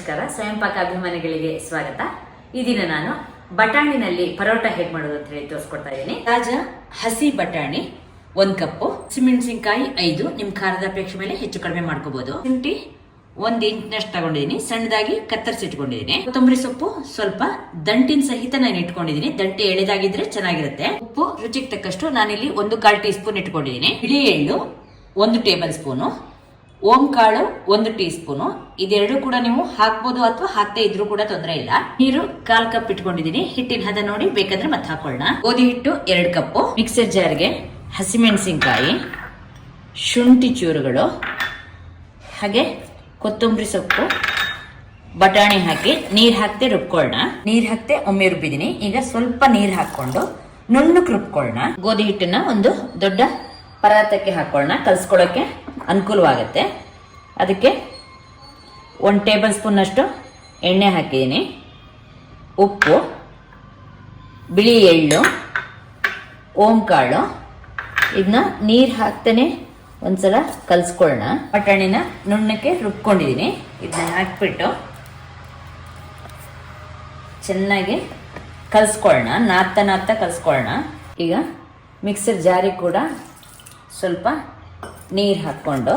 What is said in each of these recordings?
ನಮಸ್ಕಾರ. ಸ್ವಯಂ ಪಾಕ ಅಭಿಮಾನಿಗಳಿಗೆ ಸ್ವಾಗತ. ಈ ದಿನ ನಾನು ಬಟಾಣಿನಲ್ಲಿ ಪರೋಟ ಹೇಗೆ ಮಾಡೋದು ಅಂತ ಹೇಳಿ ತೋರಿಸ್ಕೊಡ್ತಾ ಇದ್ದೀನಿ. ತಾಜಾ ಹಸಿ ಬಟಾಣಿ 1 ಕಪ್ಪು, ಹಸಿಮೆಣಸಿನಕಾಯಿ 5, ನಿಮ್ ಖಾರದ ಅಪೇಕ್ಷೆ ಮೇಲೆ ಹೆಚ್ಚು ಕಡಿಮೆ ಮಾಡ್ಕೋಬಹುದು. ಶುಂಠಿ 1 ಇಂಚಿನಷ್ಟು ತಗೊಂಡಿದ್ದೀನಿ, ಸಣ್ಣದಾಗಿ ಕತ್ತರಿಸಿಟ್ಕೊಂಡಿದ್ದೀನಿ. ಕೊತ್ತಂಬರಿ ಸೊಪ್ಪು ಸ್ವಲ್ಪ ದಂಟಿನ ಸಹಿತ ನಾನು ಇಟ್ಕೊಂಡಿದ್ದೀನಿ, ದಂಟೆ ಎಳೆದಾಗಿದ್ರೆ ಚೆನ್ನಾಗಿರುತ್ತೆ. ಉಪ್ಪು ರುಚಿಗೆ ತಕ್ಕಷ್ಟು ನಾನಿಲ್ಲಿ 1/4 ಟೀ ಸ್ಪೂನ್ ಇಟ್ಕೊಂಡಿದ್ದೀನಿ. ಬಿಳಿ ಎಳ್ಳು 1 ಟೇಬಲ್ ಸ್ಪೂನು, ಓಂ ಕಾಳು 1 ಟೀ ಸ್ಪೂನು. ಇದೆರಡು ಕೂಡ ನೀವು ಹಾಕ್ಬೋದು ಅಥವಾ ಹಾಕದೇ ಇದ್ರೂ ಕೂಡ ತೊಂದರೆ ಇಲ್ಲ. ನೀರು 1/4 ಕಪ್ ಇಟ್ಕೊಂಡಿದ್ದೀನಿ. ಹಿಟ್ಟಿನ ಹದ ನೋಡಿ ಬೇಕಾದ್ರೆ ಮತ್ತೆ ಹಾಕೊಳ್ಳೋಣ. ಗೋಧಿ ಹಿಟ್ಟು 2 ಕಪ್ಪು. ಮಿಕ್ಸರ್ ಜಾರ್ಗೆ ಹಸಿಮೆಣಸಿನಕಾಯಿ, ಶುಂಠಿ ಚೂರುಗಳು, ಹಾಗೆ ಕೊತ್ತಂಬರಿ ಸೊಪ್ಪು, ಬಟಾಣಿ ಹಾಕಿ ನೀರ್ ಹಾಕದೆ ರುಬ್ಕೊಳ್ಳೋಣ. ನೀರ್ ಹಾಕದೆ ಒಮ್ಮೆ ರುಬ್ಬಿದ್ದೀನಿ. ಈಗ ಸ್ವಲ್ಪ ನೀರ್ ಹಾಕೊಂಡು ನುಣ್ಣಕ್ಕೆ ರುಬ್ಕೊಳ್ಳೋಣ. ಗೋಧಿ ಹಿಟ್ಟನ್ನ ಒಂದು ದೊಡ್ಡ ಪರಾತಕ್ಕೆ ಹಾಕೊಳ್ಳೋಣ, ಕಲ್ಸ್ಕೊಳ್ಳೋಕೆ ಅನುಕೂಲವಾಗುತ್ತೆ. ಅದಕ್ಕೆ 1 ಟೇಬಲ್ ಸ್ಪೂನ್ ಅಷ್ಟು ಎಣ್ಣೆ ಹಾಕಿದ್ದೀನಿ, ಉಪ್ಪು, ಬಿಳಿ ಎಳ್ಳು, ಓಂ ಕಾಳು. ಇದನ್ನ ನೀರು ಹಾಕ್ತಾನೆ ಒಂದ್ಸಲ ಕಲ್ಸ್ಕೊಳ್ಳೋಣ. ಬಟಾಣಿನ ನುಣ್ಣಕ್ಕೆ ರುಬ್ಕೊಂಡಿದ್ದೀನಿ. ಇದನ್ನ ಹಾಕ್ಬಿಟ್ಟು ಚೆನ್ನಾಗಿ ಕಲ್ಸ್ಕೊಳ್ಳೋಣ, ನಾದ್ತಾ ಕಲ್ಸ್ಕೊಳ್ಳೋಣ. ಈಗ ಮಿಕ್ಸರ್ ಜಾರಿಗೆ ಕೂಡ ಸ್ವಲ್ಪ ನೀರು ಹಾಕ್ಕೊಂಡು,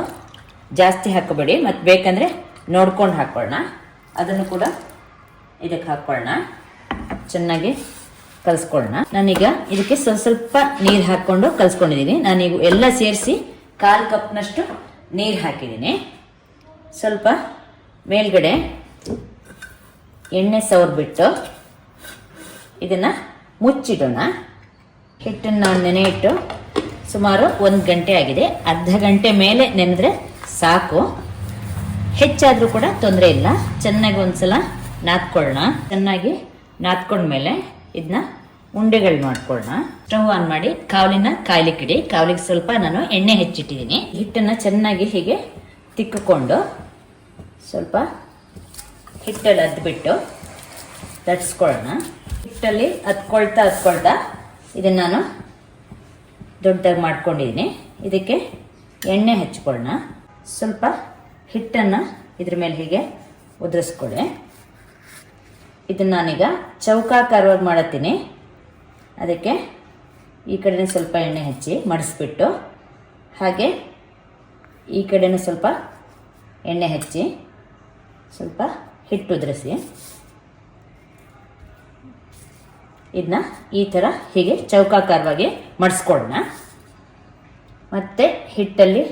ಜಾಸ್ತಿ ಹಾಕೋಬೇಡಿ, ಮತ್ತು ಬೇಕಂದರೆ ನೋಡ್ಕೊಂಡು ಹಾಕ್ಕೊಳ್ಳೋಣ. ಅದನ್ನು ಕೂಡ ಇದಕ್ಕೆ ಹಾಕ್ಕೊಳ್ಳೋಣ, ಚೆನ್ನಾಗಿ ಕಲಿಸ್ಕೊಳ್ಳೋಣ. ನಾನೀಗ ಇದಕ್ಕೆ ಸ್ವಲ್ಪ ನೀರು ಹಾಕ್ಕೊಂಡು ಕಲಿಸ್ಕೊಂಡಿದ್ದೀನಿ. ನಾನೀಗ ಎಲ್ಲ ಸೇರಿಸಿ 1/4 ಕಪ್ನಷ್ಟು ನೀರು ಹಾಕಿದ್ದೀನಿ. ಸ್ವಲ್ಪ ಮೇಲ್ಗಡೆ ಎಣ್ಣೆ ಸವರ್ಬಿಟ್ಟು ಇದನ್ನು ಮುಚ್ಚಿಡೋಣ. ಹಿಟ್ಟನ್ನು ನೆನೆ ಇಟ್ಟು ಸುಮಾರು 1 ಗಂಟೆ ಆಗಿದೆ. ಅರ್ಧ ಗಂಟೆ ಮೇಲೆ ನೆನೆದ್ರೆ ಸಾಕು, ಹೆಚ್ಚಾದರೂ ಕೂಡ ತೊಂದರೆ ಇಲ್ಲ. ಚೆನ್ನಾಗಿ ಒಂದ್ಸಲ ನಾದ್ಕೊಳ್ಳೋಣ. ಚೆನ್ನಾಗಿ ನಾದ್ಕೊಂಡ್ಮೇಲೆ ಇದನ್ನ ಉಂಡೆಗಳು ಮಾಡ್ಕೊಳ್ಳೋಣ. ಸ್ಟವ್ ಆನ್ ಮಾಡಿ ಕಾವಲಿನ ಕಾಯ್ಲಿಕ್ಕಿಡಿ. ಕಾವಲಿಗೆ ಸ್ವಲ್ಪ ನಾನು ಎಣ್ಣೆ ಹೆಚ್ಚಿಟ್ಟಿದ್ದೀನಿ. ಹಿಟ್ಟನ್ನು ಚೆನ್ನಾಗಿ ಹೀಗೆ ತಿಕ್ಕಿಕೊಂಡು ಸ್ವಲ್ಪ ಹಿಟ್ಟಲ್ಲಿ ಅದ್ಬಿಟ್ಟು ತಟ್ಸ್ಕೊಳ್ಳೋಣ. ಹಿಟ್ಟಲ್ಲಿ ಹತ್ಕೊಳ್ತಾ ಇದನ್ನು ನಾನು ದೊಡ್ಡದಾಗಿ ಮಾಡ್ಕೊಂಡಿದ್ದೀನಿ. ಇದಕ್ಕೆ ಎಣ್ಣೆ ಹಚ್ಕೊಳ್ಳೋಣ. ಸ್ವಲ್ಪ ಹಿಟ್ಟನ್ನು ಇದ್ರ ಮೇಲೆ ಹೀಗೆ ಉದುರಿಸ್ಕೊಳ್ಳಿ. ಇದನ್ನು ನಾನೀಗ ಚೌಕಾಕಾರವಾಗಿ ಮಾಡತ್ತೀನಿ. ಅದಕ್ಕೆ ಈ ಕಡೆನೇ ಸ್ವಲ್ಪ ಎಣ್ಣೆ ಹಚ್ಚಿ ಮಡಿಸ್ಬಿಟ್ಟು, ಹಾಗೆ ಈ ಕಡೆನೂ ಸ್ವಲ್ಪ ಎಣ್ಣೆ ಹಚ್ಚಿ ಸ್ವಲ್ಪ ಹಿಟ್ಟು ಉದುರಿಸಿ ಇದನ್ನ ಈ ಥರ ಹೀಗೆ ಚೌಕಾಕಾರವಾಗಿ ಮಡಿಸ್ಕೊಳ್ಳೋಣ. ಮತ್ತೆ ಹಿಟ್ಟಲ್ಲಿ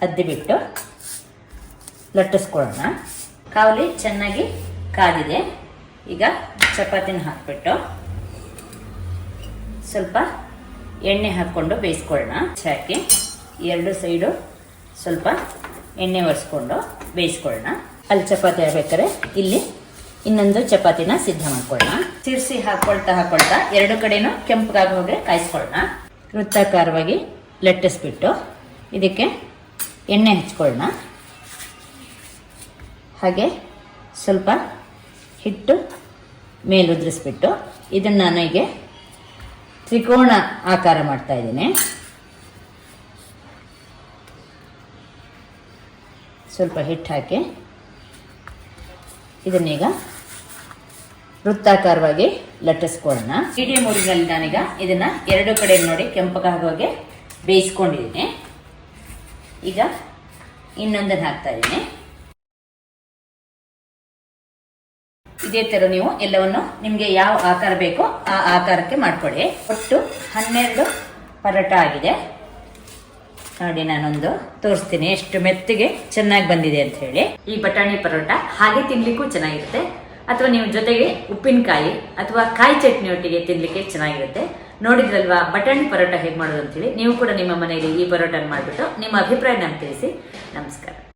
ಅದ್ದಿಬಿಟ್ಟು ಲಟ್ಟಿಸ್ಕೊಳ್ಳೋಣ. ಕಾವಲಿ ಚೆನ್ನಾಗಿ ಕಾದಿದೆ. ಈಗ ಚಪಾತಿನ ಹಾಕ್ಬಿಟ್ಟು ಸ್ವಲ್ಪ ಎಣ್ಣೆ ಹಾಕ್ಕೊಂಡು ಬೇಯಿಸ್ಕೊಳ್ಳೋಣ. ಹಾಕಿ 2 ಸೈಡು ಸ್ವಲ್ಪ ಎಣ್ಣೆ ಒರೆಸ್ಕೊಂಡು ಬೇಯಿಸ್ಕೊಳ್ಳೋಣ. ಅಲ್ಲಿ ಚಪಾತಿ ಆಗ್ಬೇಕಾದ್ರೆ ಇಲ್ಲಿ ಇನ್ನೊಂದು ಚಪಾತಿನ ಸಿದ್ಧ ಮಾಡ್ಕೊಳ್ಳೋಣ. ತಿರ್ಸಿ ಹಾಕೊಳ್ತಾ 2 ಕಡೆನೂ ಕೆಂಪಗಾಗಿ ಹೋಗಿ ಕಾಯಿಸ್ಕೊಳ್ಳೋಣ. ವೃತ್ತಾಕಾರವಾಗಿ ಲಟ್ಟಿಸ್ಬಿಟ್ಟು ಇದಕ್ಕೆ ಎಣ್ಣೆ ಹಚ್ಕೊಳ್ಳೋಣ. ಹಾಗೆ ಸ್ವಲ್ಪ ಹಿಟ್ಟು ಮೇಲೆ ಉದುರಿಸ್ಬಿಟ್ಟು ಇದನ್ನು ನಾನು ಹೀಗೆ ತ್ರಿಕೋಣ ಆಕಾರ ಮಾಡ್ತಾ ಇದ್ದೀನಿ. ಸ್ವಲ್ಪ ಹಿಟ್ಟು ಹಾಕಿ ಇದನ್ನೀಗ ವೃತ್ತಾಕಾರವಾಗಿ ಲಟ್ಟಿಸ್ಕೊಳ್ಳೋಣ. ಮೀಡಿಯಂ ಉರಿನಲ್ಲಿ ನಾನೀಗ ಇದನ್ನ 2 ಕಡೆ ನೋಡಿ ಕೆಂಪಗಾಗೋಗೆ ಬೇಯಿಸ್ಕೊಂಡಿದ್ದೀನಿ. ಈಗ ಇನ್ನೊಂದನ್ನು ಹಾಕ್ತಾ ಇದ್ದೀನಿ. ಇದೇ ಥರ ನೀವು ಎಲ್ಲವನ್ನು ನಿಮಗೆ ಯಾವ ಆಕಾರ ಬೇಕೋ ಆ ಆಕಾರಕ್ಕೆ ಮಾಡ್ಕೊಳ್ಳಿ. ಒಟ್ಟು 12 ಪರೋಟ ಆಗಿದೆ ನೋಡಿ. ನಾನೊಂದು ತೋರಿಸ್ತೀನಿ ಎಷ್ಟು ಮೆತ್ತಗೆ ಚೆನ್ನಾಗಿ ಬಂದಿದೆ ಅಂತ ಹೇಳಿ. ಈ ಬಟಾಣಿ ಪರೋಟ ಹಾಗೆ ತಿನ್ಲಿಕ್ಕೂ ಚೆನ್ನಾಗಿರುತ್ತೆ, ಅಥವಾ ನೀವು ಜೊತೆಗೆ ಉಪ್ಪಿನಕಾಯಿ ಅಥವಾ ಕಾಯಿ ಚಟ್ನಿ ಒಟ್ಟಿಗೆ ತಿನ್ಲಿಕ್ಕೆ ಚೆನ್ನಾಗಿರುತ್ತೆ. ನೋಡಿದ್ರಲ್ವಾ ಬಟಾಣಿ ಪರೋಟ ಹೇಗೆ ಮಾಡೋದು ಅಂತ ಹೇಳಿ. ನೀವು ಕೂಡ ನಿಮ್ಮ ಮನೆಯಲ್ಲಿ ಈ ಪರೋಟ ಮಾಡಿಬಿಟ್ಟು ನಿಮ್ಮ ಅಭಿಪ್ರಾಯ ನಮ್ಗೆ ತಿಳಿಸಿ. ನಮಸ್ಕಾರ.